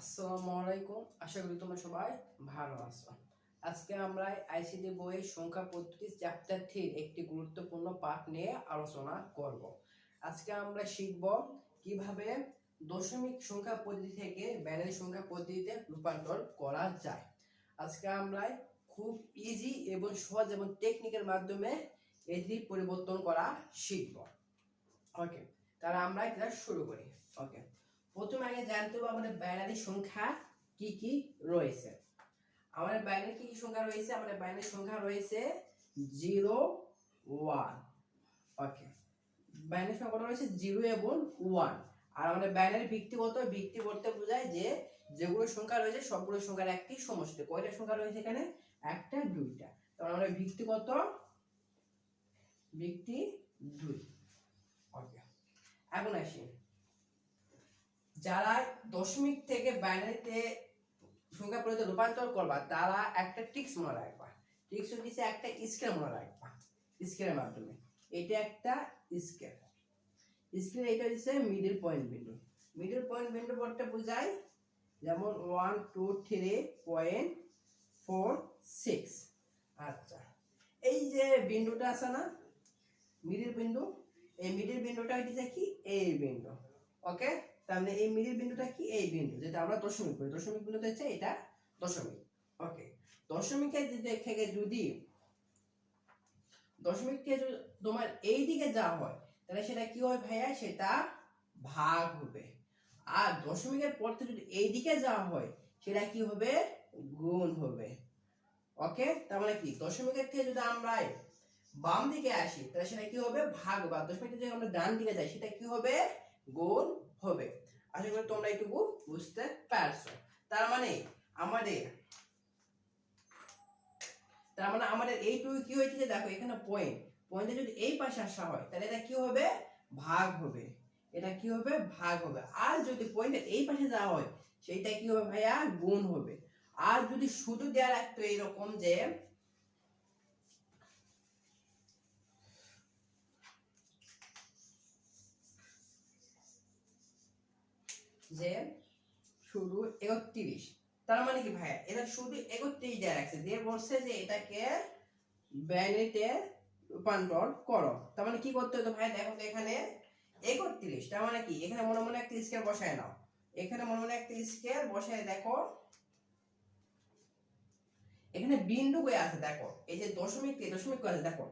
আসসালামু আলাইকুম, আশা করি তোমরা সবাই ভালো আছো। আজকে আমরা আইসিটি বইয়ের সংখ্যা পদ্ধতি চ্যাপ্টার 3 একটি গুরুত্বপূর্ণ পাঠ নিয়ে আলোচনা করব। আজকে আমরা শিখব কিভাবে দশমিক সংখ্যা পদ্ধতি থেকে বাইনারি সংখ্যা পদ্ধতিতে রূপান্তর করা যায়। আজকে আমরা খুব ইজি এবং সহজ এবং টেকনিকের মাধ্যমে এটি পরিবর্তন করা শিখব। ওকে, তাহলে আমরা এটা শুরু করি। ওকে, প্রথমে আগে জানতে হবে আমাদের বাইনারি সংখ্যা কি কি রয়েছে। আমাদের বাইনারি কি কি সংখ্যা রয়েছে? আমাদের বাইনারি সংখ্যা রয়েছে 0 1। ওকে, বাইনারি সংখ্যা কত রয়েছে? 0 এবং 1। আর আমাদের বাইনারি ভিত্তি কত? ভিত্তি বলতে বোঝায় যে যেগুলো সংখ্যা রয়েছে সবগুলো সংখ্যার একটি সমষ্টি। কয়টা সংখ্যা রয়েছে এখানে? একটা, দুইটা। তাহলে আমাদের ভিত্তি কত? ভিত্তি 2। ওকে, এখন আসি যারা দশমিক থেকে বাইনারিতে সংখ্যা পদ্ধতিতে রূপান্তর করবা তারা একটা ট্রিক্স মনে রাখবা। ট্রিক্স হচ্ছে একটা স্কেল মনে রাখবা। স্কেলের মাধ্যমে এটা একটা স্কেল। স্কেল এটা হচ্ছে মিডল পয়েন্ট বিন্দু। মিডল পয়েন্ট বিন্দু বলতে বোঝায় যেমন 1 2 3.46। আচ্ছা, এই যে বিন্দুটা আছে না মিডল বিন্দু, এই মিডল বিন্দুটা হচ্ছে কি এই বিন্দু। ওকে, তাহলে এই মিডল বিন্দুটা কি এই বিন্দু, যেটা আমরা দশমিক করি। দশমিক বিন্দুতে হচ্ছে এটা দশমিক। ওকে, দশমিকের থেকে যদি দশমিক থেকে যদি তোমার এই দিকে যাওয়া হয় তাহলে সেটা কি হয় ভাইয়া? সেটা ভাগ হবে। আর দশমিকের পর থেকে যদি এই দিকে যাওয়া হয় সেটা কি হবে? গুণ হবে। ওকে, তার মানে কি দশমিকের থেকে যদি আমরা বাম দিকে আসি তাহলে সেটা কি হবে? ভাগ। বা দশমিক থেকে যদি আমরা ডান দিকে যাই সেটা কি হবে? গুণ হবে। আশা করি তোমরা এইটুকু বুঝতে পারছো। তার মানে আমাদের এইটুকু কি হয়েছে? দেখো এখানে পয়েন্ট, পয়েন্টে যদি এই পাশে আসা হয় তাহলে এটা কি হবে? ভাগ হবে। এটা কি হবে? ভাগ হবে। আর যদি পয়েন্টের এই পাশে যাওয়া হয় সেটা কি হবে ভাইয়া? গুণ হবে। আর যদি শুধু দেয়া রাখতো এইরকম যে শুধু 31, তার মানে কি ভাইয়া? এটা শুধু 31 দেয়া রাখছে, দিয়ে বলছে যে এটাকে বাইনারিতে রূপান্তর করো। তার মানে কি করতে হতো ভাই? দেখো তো এখানে 31, তার মানে কি এখানে মনে মনে একটা স্কয়ার বসায় নাও। এখানে মনে মনে একটা স্কয়ার বসায় দেখো এখানে বিন্দু কই আছে। দেখো এই যে দশমিক কই আছে দেখো,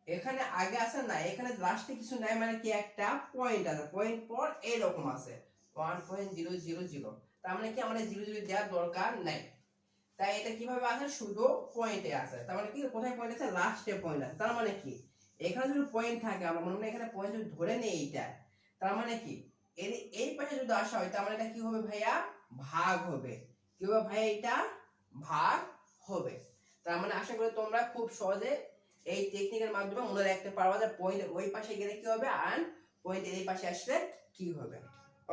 এখানে আগে আছে না, এখানে লাস্টে কিছু নাই, মানে কি একটা পয়েন্ট আছে। পয়েন্ট পর এরকম আছে 1.000। তার মানে কি আমাদের 00 দেওয়ার দরকার নাই। তাই এটা কিভাবে আছে? শুধু পয়েন্টে আছে। তার মানে কি কোথায় পয়েন্ট আছে? লাস্টে পয়েন্ট আছে। তার মানে কি এখানে যদি পয়েন্ট থাকে, আমরা মনে মনে এখানে পয়েন্ট যদি ধরে নেই এইটা, তার মানে কি এই পাশে যদি আসা হয় তার মানে এটা কি হবে ভাইয়া? ভাগ হবে। কি হবে ভাইয়া? এটা ভাগ হবে। তার মানে আশা করি তোমরা খুব সহজে এই টেকনিকের মাধ্যমে মনে রাখতে পারবা যে পয়েন্টের ওই পাশে গেলে কি হবে আর পয়েন্টের এই পাশে আসলে কি হবে।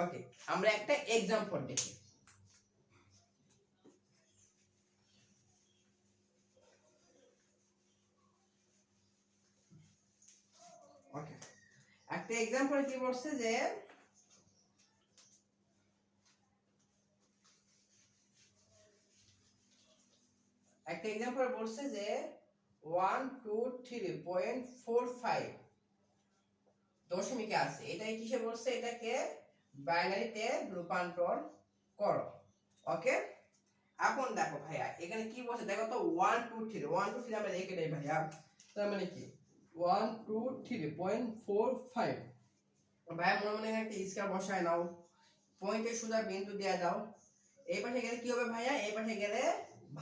ওকে, আমরা একটা एग्जांपल দেখি। ওকে, একটা एग्जांपल কি বলছে যে একটা एग्जांपल বলছে যে 123.45 দশমিকে আছে। এটাই কিসে বলছে? এটাকে বাইনারিতে রূপান্তর করো। ওকে, এখন দেখো ভাইয়া এখানে কি বলছে দেখো তো 123 আমরা লিখে দেই ভাইয়া। তার মানে কি 123.45 ভাইয়া মনে মনে একটা স্কয়ার বসায় নাও, পয়েন্টে সোজা বিন্দু দেয়া দাও। এই পাশে গেলে কি হবে ভাইয়া? এই পাশে গেলে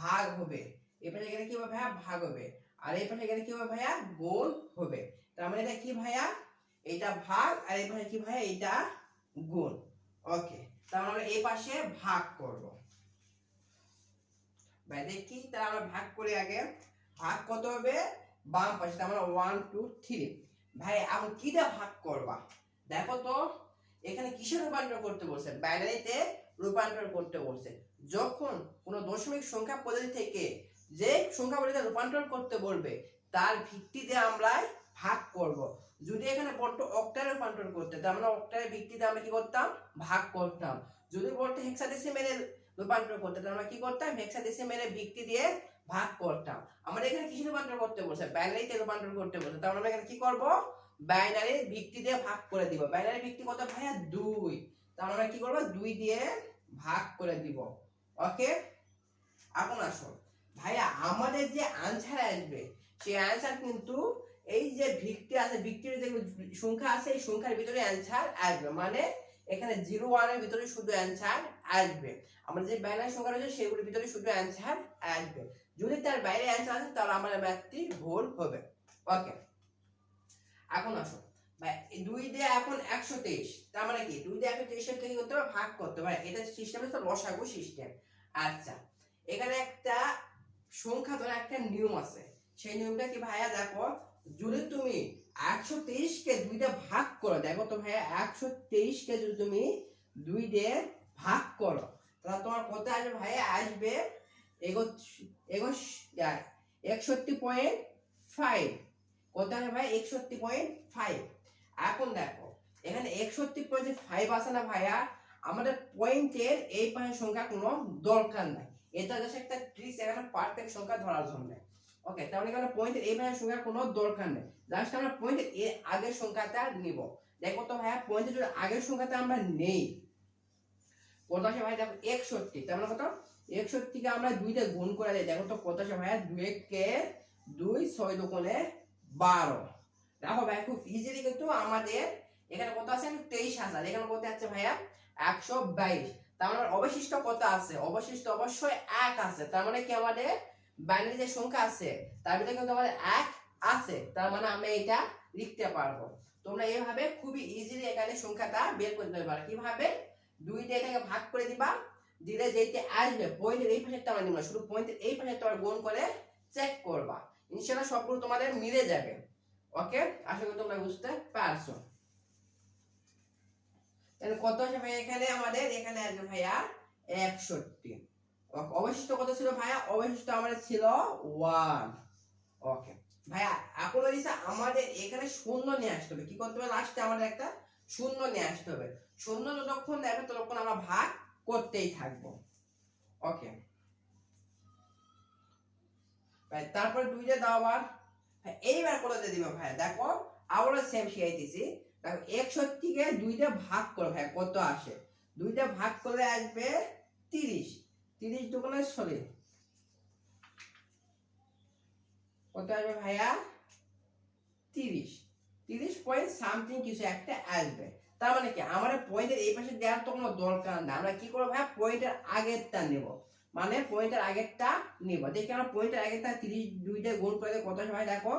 ভাগ হবে। এই পাশে গেলে কি হবে ভাইয়া? ভাগ হবে। আর এই পাশে গেলে কি হবে ভাইয়া? গুণ হবে। তার মানে এটা কি ভাইয়া? এটা ভাগ, আর এই পাশে কি ভাইয়া? এটা গুণ। ওকে, তার মানে আমরা এই পাশে ভাগ করব। ভাই দেখি তাহলে আমরা ভাগ করি আগে। ভাগ কত হবে? বাম পাশে, তার মানে 1 2 3। ভাই এখন কি দিয়ে ভাগ করবা? দেখো তো এখানে কিসে রূপান্তর করতে বলছে? বাইনারিতে রূপান্তর করতে বলছে। যখন কোনো দশমিক সংখ্যা পদ্ধতি থেকে যে সংখ্যা পদ্ধতিতে রূপান্তর করতে বলবে তার ভিত্তিতে আমরা ভাগ করব। যদি এখানে বলতো অক্টালে রূপান্তর করতে, তার মানে অক্টালের ভিত্তিতে আমরা কি করতাম? ভাগ করতাম। যদি বলতো হেক্সাডেসিমেলের রূপান্তর করতে, তাহলে আমরা কি করতাম, হেক্সাডেসিমেলে ভিত্তি দিয়ে ভাগ করতাম। আমাদের এখানে কিসে রূপান্তর করতে বলছে, বাইনারিতে রূপান্তর করতে বলছে, তাহলে আমরা এখানে কি করব, বাইনারির ভিত্তি দিয়ে ভাগ করে দিব। বাইনারি ভিত্তি কত ভাইয়া, 2, তাহলে আমরা কি করব, 2 দিয়ে ভাগ করে দিব। ওকে, এখন আসো ভাইয়া আমাদের যে আনসার আসবে সেই আনসার কিন্তু এই যে ভিত্তি আছে, ভিত্তির যে সংখ্যা আছে এই সংখ্যার ভিতরে অ্যানসার আসবে, মানে এখানে 0 1 এর ভিতরে শুধু অ্যানসার আসবে। আমাদের যে বাইনারি সংখ্যা রয়েছে সেগুলোর ভিতরে শুধু অ্যানসার আসবে। যদি তার বাইরে অ্যানসার আসে তাহলে আমাদের ম্যাথটি ভুল হবে। ওকে, এখন আসো ভাই 2 দিয়ে এখন 123, তার মানে কি 2 দিয়ে 123 এর কি করতে হবে, ভাগ করতে হবে। এটা সিস্টেম হচ্ছে লসাগু সিস্টেম। আচ্ছা, এখানে একটা সংখ্যা ধরে একটা নিয়ম আছে, সেই নিয়মটা কি ভাইয়া, দেখো যদি তুমি 123 কে 2 দিয়ে ভাগ করো, দেখো তো ভাইয়া 123 কে যদি তুমি 2 দিয়ে ভাগ করো তাহলে তোমার কত আসবে ভাইয়া, আসবে 61.5। কত আসবে ভাই, 61.5। এখন দেখো এখানে 61.5 আছে না ভাইয়া, আমাদের পয়েন্টের এই পাশের সংখ্যা কোনো দরকার নাই, এটা জাস্ট একটা ট্রিক্স এখানে পারফেক্ট সংখ্যা ধরার জন্য। ওকে, তাহলে এখানে পয়েন্টের এই পাশের সংখ্যা কোনো দরকার নেই, জাস্ট আমরা পয়েন্টের এর আগের সংখ্যাটা নিব। দেখো তো ভাইয়া পয়েন্টের যদি আগের সংখ্যাটা আমরা নেই, কত আসে ভাই, দেখো 61, তার মানে কত, 61 কে আমরা 2 দিয়ে গুণ করে দেই, দেখো তো কত আসে ভাইয়া, 2 কে 2, 6 দুগুণে 12। দেখো ভাই খুব ইজিলি কিন্তু আমাদের এখানে কত আছে, 23,000, এখানে কত আছে ভাইয়া, 122। তার মানে অবশিষ্ট কত আছে, অবশিষ্ট অবশ্যই 1 আছে, তার মানে কি আমাদের বাইনারি যে সংখ্যা আছে তার ভিতরে কিন্তু আমাদের 1 আছে, তার মানে আমরা এটা লিখতে পারবো। তোমরা এইভাবে খুবই ইজিলি এখানে সংখ্যাটা বের করতে পারো। কিভাবে, 2 দিয়ে এটাকে ভাগ করে দিবা, দিলে যেটা আসবে পয়েন্টের এই পাশেরটা আমরা নিব না, শুধু পয়েন্টের এই পাশেরটা আমরা গুণ করে চেক করবা, ইনশাআল্লাহ সবগুলো তোমাদের মিলে যাবে। ওকে, আশা করি তোমরা বুঝতে পারছো। তাহলে কত আসে ভাইয়া, এখানে আমাদের এখানে আসবে ভাইয়া 61। অবশিষ্ট কত ছিল ভাইয়া, অবশিষ্ট আমাদের ছিল 1। ওকে ভাইয়া, এখন দিছে আমাদের এখানে শূন্য নিয়ে আসতে হবে, কি করতে হবে, লাস্টে আমাদের একটা শূন্য নিয়ে আসতে হবে। শূন্য যতক্ষণ দেবে ততক্ষণ আমরা ভাগ করতেই থাকবো। ওকে ভাই, তারপর 2 দিয়ে দাও আবার, এইবার কত দিয়ে দিবা ভাই, দেখো আবারও সেম শিখাইতেছি। দেখো 61 কে 2 দিয়ে ভাগ করো ভাই, কত আসে, 2 দিয়ে ভাগ করলে আসবে 30, 30 দুগুণে 16, কত আসবে ভাইয়া, 30 পয়েন্ট সামথিং কিছু একটা আসবে। তার মানে কি আমাদের পয়েন্টের এই পাশে দেওয়ার তো কোনো দরকার নেই, আমরা কি করবো ভাইয়া, পয়েন্টের আগেরটা নেব, মানে পয়েন্টের আগেরটা নিব। দেখি আমরা পয়েন্টের আগেরটা 30 2 দিয়ে গুণ করে কত আসে ভাই, দেখো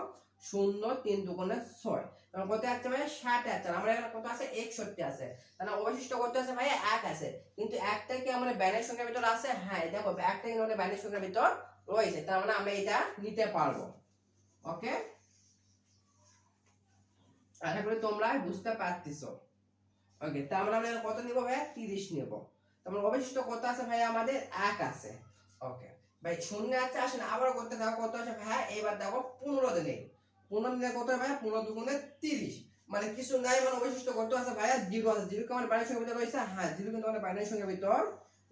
0 3 দুগুণে 6, তখন কত আসছে ভাই, 60 আসছে। আমরা এখানে কত আছে, 61 আছে, তাহলে অবশিষ্ট কত আছে ভাই, 1 আছে। কিন্তু একটা কি আমাদের বাইনারি সংখ্যার ভিতর আছে, হ্যাঁ দেখো একটা কিন্তু আমাদের বাইনারি সংখ্যার ভিতর রয়েছে, তার মানে আমরা এটা নিতে পারবো। ওকে, আশা করি তোমরা বুঝতে পারতেছো। ওকে, তার মানে আমরা কত নিব ভাই, 30 নিব। তারপর অবশিষ্ট কত আছে ভাই, আমাদের 1 আছে। ওকে ভাই, শূন্য আছে আসে না, আবার করতে থাকো, কত আছে ভাই, এবার দেখো 15 দিনে, 15 দিনে কত ভাই, 15 দুগুণে 30, মানে কিছু নাই, মানে অবশিষ্ট কত আছে ভাই, 0 আছে। 0 কি আমাদের বাইনারি সংখ্যার ভিতর রয়েছে, হ্যাঁ 0 কিন্তু আমাদের বাইনারি সংখ্যার ভিতর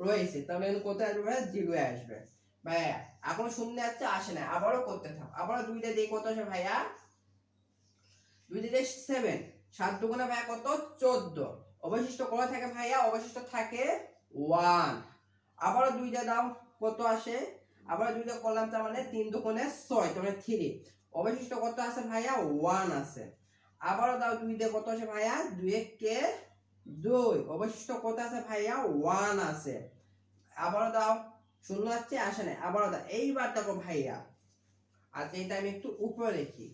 রয়েছে, তাহলে কত আসবে ভাই, 0 আসবে। ভাই এখন শূন্য আছে আসে না, আবারও করতে থাকো, আবারও 2 দিয়ে দেই, কত আছে ভাইয়া, 2 দিয়ে 7, 7 দুগুণে ভাইয়া কত, 14। অবশিষ্ট কত থাকে ভাইয়া, অবশিষ্ট থাকে 1। আবারও 2 দিয়ে দাও, কত আসে, আবার 2 দিয়ে করলাম, তার মানে 3 দুগুণে 6, তার মানে 3। অবশিষ্ট কত আছে ভাইয়া, 1 আছে। আবারও দাও 2 দিয়ে, কত আসে ভাইয়া, 2 কে 2, অবশিষ্ট কত আছে ভাইয়া, 1 আছে। আবারও দাও, শূন্য আসছে আসে না, আবারও দাও। এইবার দেখো ভাইয়া, আচ্ছা এটা আমি একটু উপরে লিখি,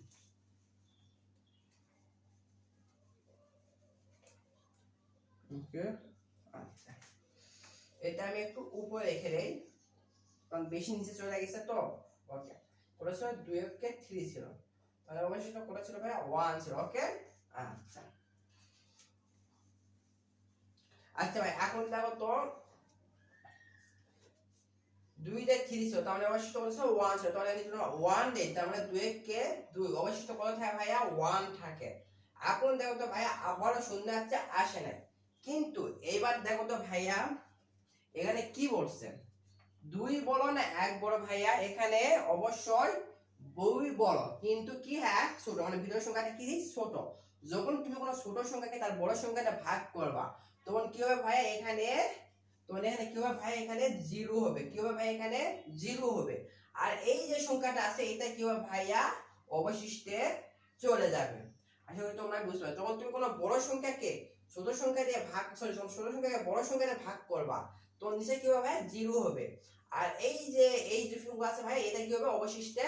ওকে আচ্ছা এটা আমি একটু উপরে রেখে দেই, কারণ বেশি নিচে চলে গেছে তো। ওকে, ওটা ছিল 2 কে 3 ছিল, তাহলে অবশিষ্ট কত ছিল ভাই, 1 ছিল। ওকে আচ্ছা, আচ্ছা ভাই এখন দেখো তো 2 দিয়ে 3 ছিল, তার মানে অবশিষ্ট কত ছিল, 1 ছিল, তাহলে আমি 1 দেই, তার মানে 2 কে 2, অবশিষ্ট কত থাকে ভাইয়া, 1 থাকে। এখন দেখো তো ভাইয়া আবারও শূন্য আসছে আসে না, কিন্তু এইবার দেখো তো ভাইয়া এখানে কি বলছে, 2 বলো না 1 বড় ভাইয়া? এখানে অবশ্যই 2 বড়, কিন্তু কি হ্যাঁ ছোট, মানে ভিতরের সংখ্যাটা কি ছোট। যখন তুমি কোনো ছোট সংখ্যাকে তার বড় সংখ্যাটা ভাগ করবা, তখন কি হবে ভাইয়া এখানে, তখন এখানে কি হবে ভাই, এখানে 0 হবে। কি হবে ভাই, এখানে 0 হবে। আর এই যে সংখ্যাটা আছে এটা কি হবে ভাইয়া, অবশিষ্টে চলে যাবে। আশা করি তোমরা বুঝতে পারছো। যখন তুমি কোনো বড় সংখ্যাকে ছোট সংখ্যা দিয়ে ভাগ, সরি ছোট সংখ্যাকে বড় সংখ্যা দিয়ে ভাগ করবা, তো নিচে কি হবে, 0 হবে। আর এই যে সংখ্যা আছে ভাই, এটা কি হবে, অবশিষ্টে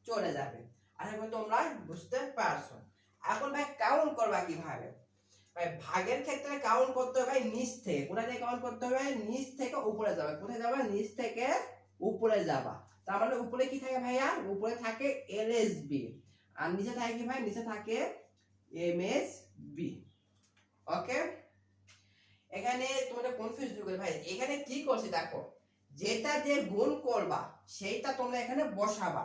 চলে যাবে। আশা করি তোমরা বুঝতে পারছো। এখন ভাই কাউন্ট করবা কিভাবে? ভাই ভাগের ক্ষেত্রে কাউন্ট করতে হবে ভাই নিচ থেকে। কোথা থেকে কাউন্ট করতে হবে? নিচ থেকে উপরে যাবে। কোথায় যাবে? নিচ থেকে উপরে যাবা। তার মানে উপরে কি থাকে ভাইয়া? উপরে থাকে এলএসবি, আর নিচে থাকে কি ভাই? নিচে থাকে এমএসবি। ওকে, এখানে তোমরা কনফিউজ হবে ভাই, এখানে কি করছি দেখো, যেটা দিয়ে গুণ করবা সেইটা তোমরা এখানে বসাবা।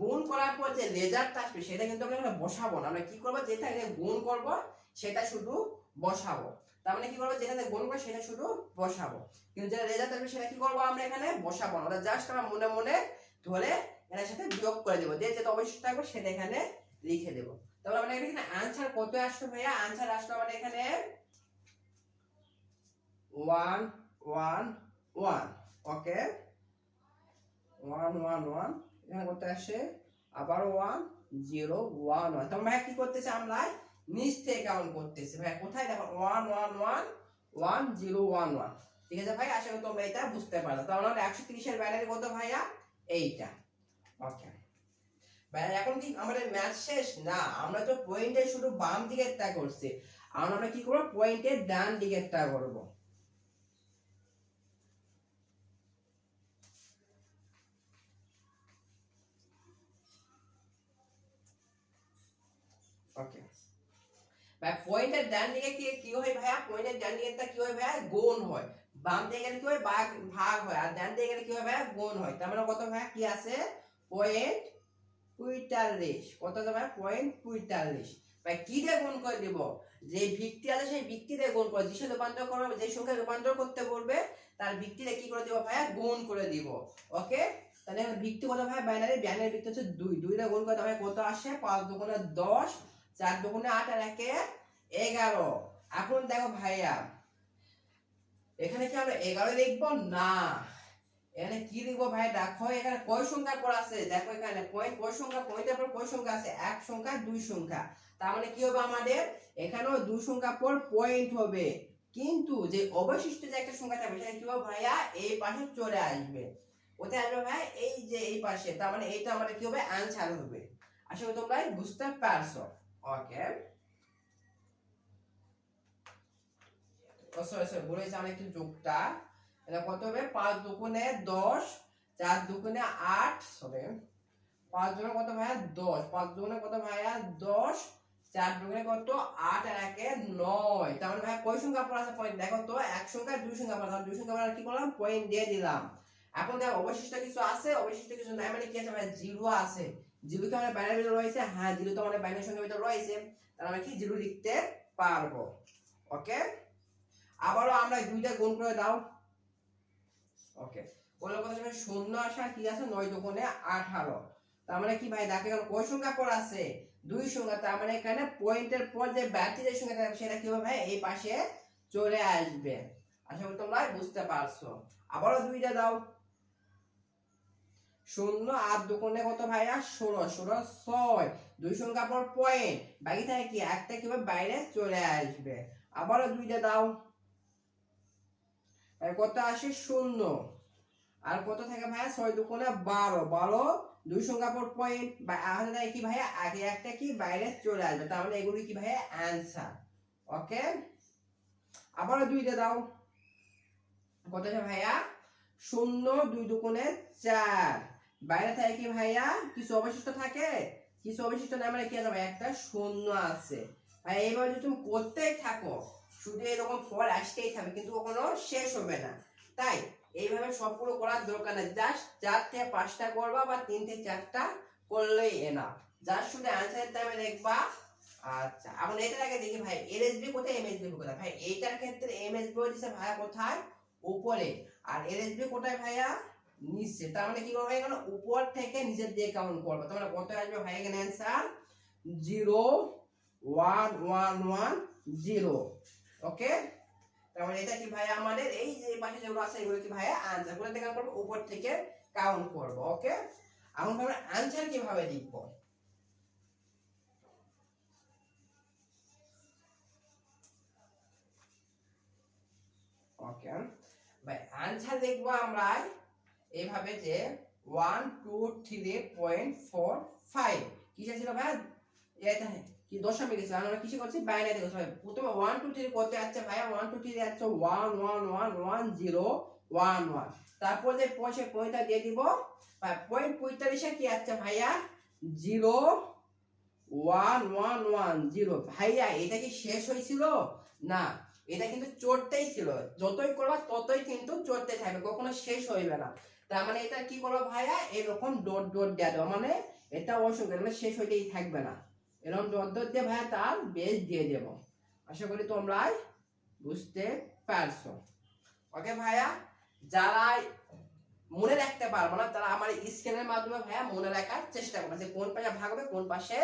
গুণ করার পর যে রেজাল্টটা আসবে সেটা কিন্তু আমরা এখানে বসাবো না। আমরা কি করব, যেটা এখানে গুণ করব সেটা শুধু বসাবো। তার মানে কি করব, যেটা দিয়ে গুণ করব সেটা শুধু বসাবো, কিন্তু যে রেজাল্ট আসবে সেটা কি করব, আমরা এখানে বসাবো না। আমরা জাস্ট আমরা মনে মনে ধরে এর সাথে বিয়োগ করে দেব, দিয়ে যেটা অবশিষ্ট থাকবে সেটা এখানে লিখে দেব। তাহলে আমরা এখানে आंसर কত আসলো ভাইয়া? आंसर আসলো আমাদের এখানে 1 1 1। ওকে, 1 1 1, এখানে কত আসে, আবার 1 0 1 1। তাহলে ভাই কি করতেছে, আমরা নিচ থেকে কাউন্ট করতেছি ভাই। কোথায় দেখো, 1 1 1 1 0 1 1। ঠিক আছে ভাই, আশা করি তোমরা এটা বুঝতে পারছো। তাহলে আমরা 130 এর বাইনারি কত ভাইয়া? এইটা। ওকে ভাই, এখন কি আমাদের ম্যাথ শেষ? না, আমরা তো পয়েন্টের শুধু বাম দিকেরটা করছি। আমরা কি করব, পয়েন্টের ডান দিকেরটা করব। ওকে ভাই, পয়েন্টের ডান দিকে কি কি হয় ভাইয়া? পয়েন্টের ডান দিকেরটা কি হয় ভাইয়া? গুণ হয়। বাম দিকে গেলে কি হয়, ভাগ হয়। আর ডান দিকে গেলে কি হয় ভাইয়া? গুণ হয়। তার মানে কত ভাইয়া কি আছে? পয়েন্ট 45। কত আছে ভাইয়া? পয়েন্ট 45। ভাই কি দিয়ে গুণ করে দিব? যে ভিত্তি আছে সেই ভিত্তি দিয়ে গুণ করে, যেসে রূপান্তর করবে, যে সংখ্যা রূপান্তর করতে বলবে তার ভিত্তিতে কি করে দিব ভাইয়া? গুণ করে দিব। ওকে, তাহলে এখানে ভিত্তি কত ভাইয়া? বাইনারি, বাইনারি ভিত্তি হচ্ছে 2। 2 দিয়ে গুণ করতে ভাই কত আসে? 5 দুগুণে 10, 4 দুগুণে 8, আর 1 এ 11। এখন দেখো ভাইয়া, এখানে কি আমরা 11 লিখবো? না, এখানে কি লিখবো ভাই? দেখো এখানে কয় সংখ্যার পর আছে, দেখো এখানে পয়েন্ট কয় সংখ্যা, পয়েন্টের পর কয় সংখ্যা আছে? এক সংখ্যা, দুই সংখ্যা। তার মানে কি হবে আমাদের এখানেও দুই সংখ্যা পর পয়েন্ট হবে, কিন্তু যে অবশিষ্ট যে একটা সংখ্যা থাকবে সেটা কি হবে ভাইয়া? এই পাশে চলে আসবে। কোথায় আসবে ভাই? এই যে এই পাশে। তার মানে এইটা আমাদের কি হবে? आंसर হবে। আশা করি তোমরা বুঝতে পারছো। ওকে, সরি বলে যান একটু যোগটা। এটা কত হবে? 5 দুগুণে 10, 4 দুগুণে 8, সরি 5 দুগুণে কত ভাইয়া? 10। 5 দুগুণে কত ভাইয়া? 10, 4 দুগুণে কত? 8, আর 1 এ 9। তার মানে ভাই কয় সংখ্যা পর আছে পয়েন্ট? দেখো তো, এক সংখ্যা, দুই সংখ্যা পর। দুই সংখ্যা পর কি করলাম? পয়েন্ট দিয়ে দিলাম। এখন দেখো অবশিষ্ট কিছু আছে? অবশিষ্ট কিছু নাই, মানে কি আছে ভাই? 0 আছে। 0 কি আমাদের বাইনারি ভিতরে রয়েছে? হ্যাঁ, 0 তো আমাদের বাইনারি সংখ্যার ভিতরে রয়েছে। তাহলে আমরা কি 0 লিখতে পারবো। ওকে, আবারও আমরা দুইটা গুণ করে দাও। ওকে, বলো কত হবে? 0 আসে, আর কি আছে? 9 দুগুণে 18। তার মানে কি ভাই? দেখো এখানে কয় সংখ্যা পর আছে? দুই সংখ্যা। তার মানে এখানে পয়েন্টের পর যে বাড়তি যে সংখ্যা থাকবে সেটা কি হবে ভাই? এই পাশে চলে আসবে। আশা করি তোমরা বুঝতে পারছো। আবারও দুইটা দাও। 0 আর দুগুণে কত ভাইয়া? 16। 16 6, দুই সংখ্যা পর পয়েন্ট, বাকি থাকে কি? একটা কি হবে? বাইরে চলে আসবে। আবারও দুইটা দাও। কত আসে? 0। আর কত থাকে ভাইয়া? 6 দুগুণে 12। 12, দুই সংখ্যা পর পয়েন্ট, বা আলাদা কি ভাইয়া? আগে একটা কি বাইরে চলে আসবে। তার মানে এগুলি কি ভাইয়া? आंसर। ওকে, আবারও দুইটা দাও। কত আছে ভাইয়া? 0, 2 দুগুণে 4, বাইরে থাকে কি ভাইয়া? কিছু অবশিষ্ট থাকে? কিছু অবশিষ্ট না, মানে কি আছে ভাই? একটা শূন্য আছে। ভাই এইভাবে যদি তুমি করতেই থাকো, শুধু এরকম ফল আসতেই থাকবে, কিন্তু কখনো শেষ হবে না। তাই এইভাবে সবগুলো করার দরকার নেই। জাস্ট 4 থেকে 5টা করবা, বা 3 থেকে 4টা করলেই এনাফ। জাস্ট শুধু आंसर টাইমে দেখবা। আচ্ছা, এখন এটার আগে দেখি ভাই এলএসবি কোথায়, এমএসবি কোথায়? ভাই এইটার ক্ষেত্রে এমএসবি হচ্ছে ভাই কোথায়? উপরে, আর এর আসবে কোথায় ভাইয়া, নিচে। তার মানে কি করবো এখানে, উপর থেকে নিচের দিকে কাউন্ট করবো। তার মানে কত আসবে ভাই এখানে অ্যান্সার 0 1 1 1 0। ওকে, তার মানে এটা কি ভাইয়া আমাদের এই যে পাশে যেগুলো আছে এগুলো কি ভাইয়া আনসার। কোথা থেকে করবো, উপর থেকে কাউন্ট করবো। ওকে, এখন আমরা আনসার কিভাবে লিখবো। ওকে ভাই, আনসার লিখবো আমরা এইভাবে যে 1 2 3.45 কিসে ছিল ভাই, এটা কি দশমিক ছিল, আমরা কিসে করছি, বাইনারি করছি ভাই। প্রথমে 1 2 3 কত আছে ভাইয়া, 1 2 3 আছে 1 1 1 1 0 1 1। তারপর যে পয়টা দিয়ে দিব ভাই, পয়েন্ট 45 এ কি আছে ভাইয়া, 0 1 1 1 0। ভাইয়া এটা কি শেষ হয়েছিল না, এটা কিন্তু চড়তেই ছিল, যতই করবা ততই কিন্তু চড়তে থাকবে, কখনো শেষ হইবে না। তার মানে এটা কি করবো ভাইয়া, এরকম ডট ডট দেওয়া দেবো, মানে এটা অসংখ্য, মানে শেষ হইতেই থাকবে না, এরকম ডট ডট দিয়ে ভাইয়া তার বেস দিয়ে দেব। আশা করি তোমরা বুঝতে পারছো। ওকে ভাইয়া, যারা মনে রাখতে পারবো না তারা আমার স্ক্রিনের মাধ্যমে ভাইয়া মনে রাখার চেষ্টা করবে যে কোন পাশে ভাগ হবে কোন পাশে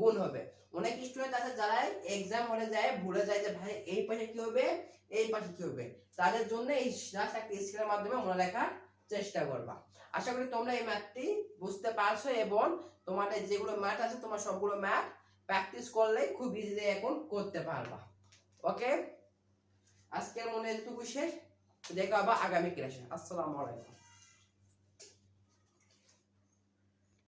গুণ হবে। অনেক স্টুডেন্ট আছে যারা এক্সাম হলে যায় ভুলে যায় যে ভাই এই পাশে কি হবে এই পাশে কি হবে, তাদের জন্য এই জাস্ট একটা স্ক্রিনের মাধ্যমে মনে রাখার চেষ্টা করবা। আশা করি তোমরা এই ম্যাথটি বুঝতে পারছো এবং তোমাদের যেগুলো ম্যাথ আছে তোমার সবগুলো ম্যাথ প্র্যাকটিস করলে খুব ইজিলি এখন করতে পারবা। ওকে, আজকের মনে এতটুকু শেষ, দেখা হবে আগামী ক্লাসে। আসসালামু আলাইকুম।